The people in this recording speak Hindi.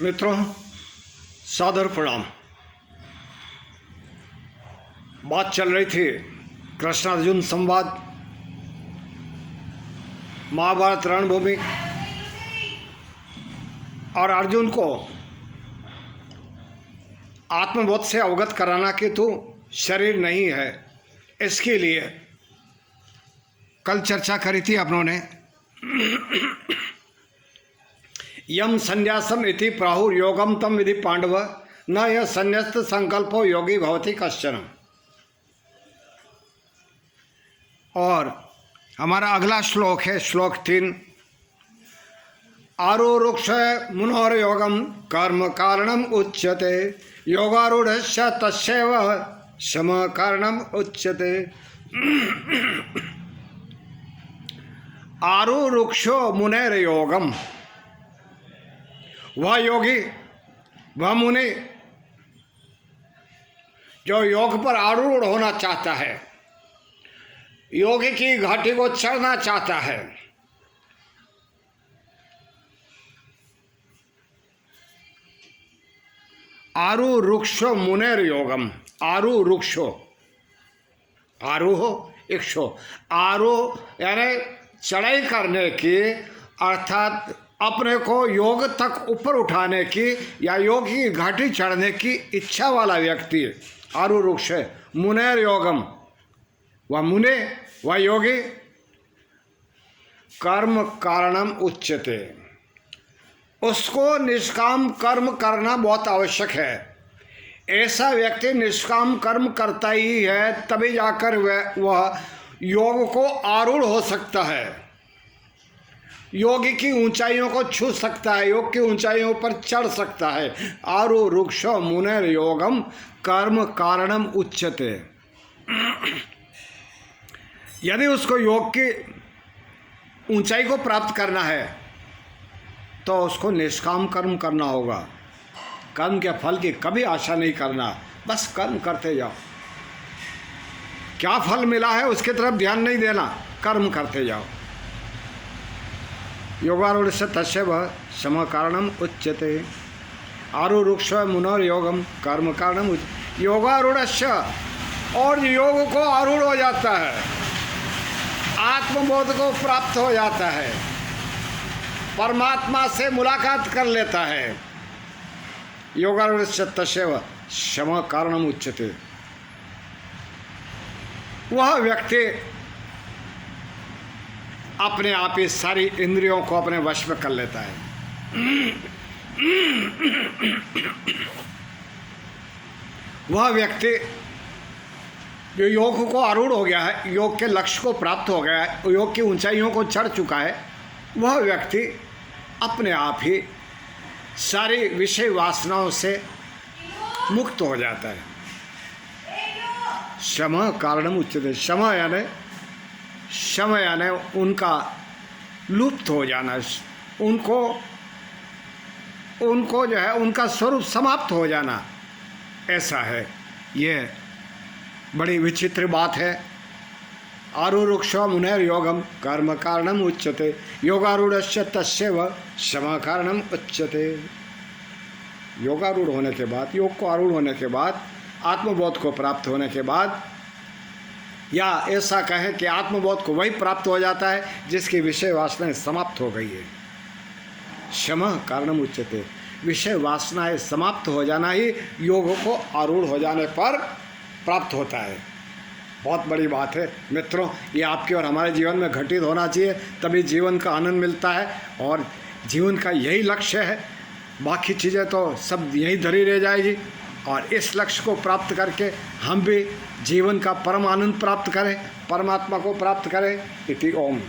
मित्रों, सादर प्रणाम। बात चल रही थी कृष्ण अर्जुन संवाद, महाभारत रणभूमि, और अर्जुन को आत्मबोध से अवगत कराना कि तू शरीर नहीं है। इसके लिए कल चर्चा करी थी अपनों ने। यम संन्यासम इति प्राहुर योगम तम विधि पांडव, न यह संन्यस्त संकल्पो योगी भवति कश्चन। और हमारा अगला श्लोक है श्लोक 3। आरुरुक्ष मुनोर योगम कर्म कारणम उच्यते, योगारूढ़स्य तस्यैव शम कारणम उच्यते। आरुरुक्षो मुनेर योगम, वह योगी, वह मुनि जो योग पर आरूढ़ होना चाहता है, योगी की घाटी को चढ़ना चाहता है, आरुरुक्षो मुनेर योगम। आरुरुक्षो, आरोह इक्षो, आरोह यानी चढ़ाई करने की, अर्थात अपने को योग तक ऊपर उठाने की या योग की घाटी चढ़ने की इच्छा वाला व्यक्ति आरुरुक्ष है। मुनेर योगम, वह मुने, वह योगी, कर्म कारणम उच्यते, उसको निष्काम कर्म करना बहुत आवश्यक है। ऐसा व्यक्ति निष्काम कर्म करता ही है, तभी जाकर वह योग को आरूढ़ हो सकता है, योग की ऊंचाइयों को छू सकता है, योग की ऊंचाइयों पर चढ़ सकता है। आरुरुक्ष मुनेर योगम कर्म कारणम उच्यते। यदि उसको योग की ऊंचाई को प्राप्त करना है तो उसको निष्काम कर्म करना होगा। कर्म के फल की कभी आशा नहीं करना, बस कर्म करते जाओ। क्या फल मिला है उसकी तरफ ध्यान नहीं देना, कर्म करते जाओ। योगारूढ़स्य तस्यैव शम कारणम उच्यते। आरुरुक्ष मुनोर योगम कर्म कारणम उच्यते। योगारूढ़स्य, और योग को आरूढ़ हो जाता है, आत्मबोध को प्राप्त हो जाता है, परमात्मा से मुलाकात कर लेता है। योगारूढ़स्य तस्यैव शम कारणम उच्यते। वह व्यक्ति अपने आप ही सारी इंद्रियों को अपने वश में कर लेता है। वह व्यक्ति जो योग को आरूढ़ हो गया है, योग के लक्ष्य को प्राप्त हो गया है, योग की ऊंचाइयों को चढ़ चुका है, वह व्यक्ति अपने आप ही सारी विषय वासनाओं से मुक्त हो जाता है। शम कारणम उच्यते। शम यानी उनका लुप्त हो जाना, उनको जो है उनका स्वरूप समाप्त हो जाना, ऐसा है। ये बड़ी विचित्र बात है। आरुरुक्ष मुनेर योगम कर्म कारणम उच्यते, योगारूढ़स्य तस्यैव शम कारणम उच्यते। योगारूढ़ होने के बाद, योग को आरूढ़ होने के बाद, आत्मबोध को प्राप्त होने के बाद, या ऐसा कहें कि आत्मबोध को वही प्राप्त हो जाता है जिसकी विषय वासनाएं समाप्त हो गई है। शम कारणम उच्यते। विषय वासनाएं समाप्त हो जाना ही योग को आरूढ़ हो जाने पर प्राप्त होता है। बहुत बड़ी बात है मित्रों, ये आपके और हमारे जीवन में घटित होना चाहिए, तभी जीवन का आनंद मिलता है। और जीवन का यही लक्ष्य है, बाकी चीज़ें तो सब यहीं धरी रह जाएगी। और इस लक्ष्य को प्राप्त करके हम भी जीवन का परम आनंद प्राप्त करें, परमात्मा को प्राप्त करें। इति ओम।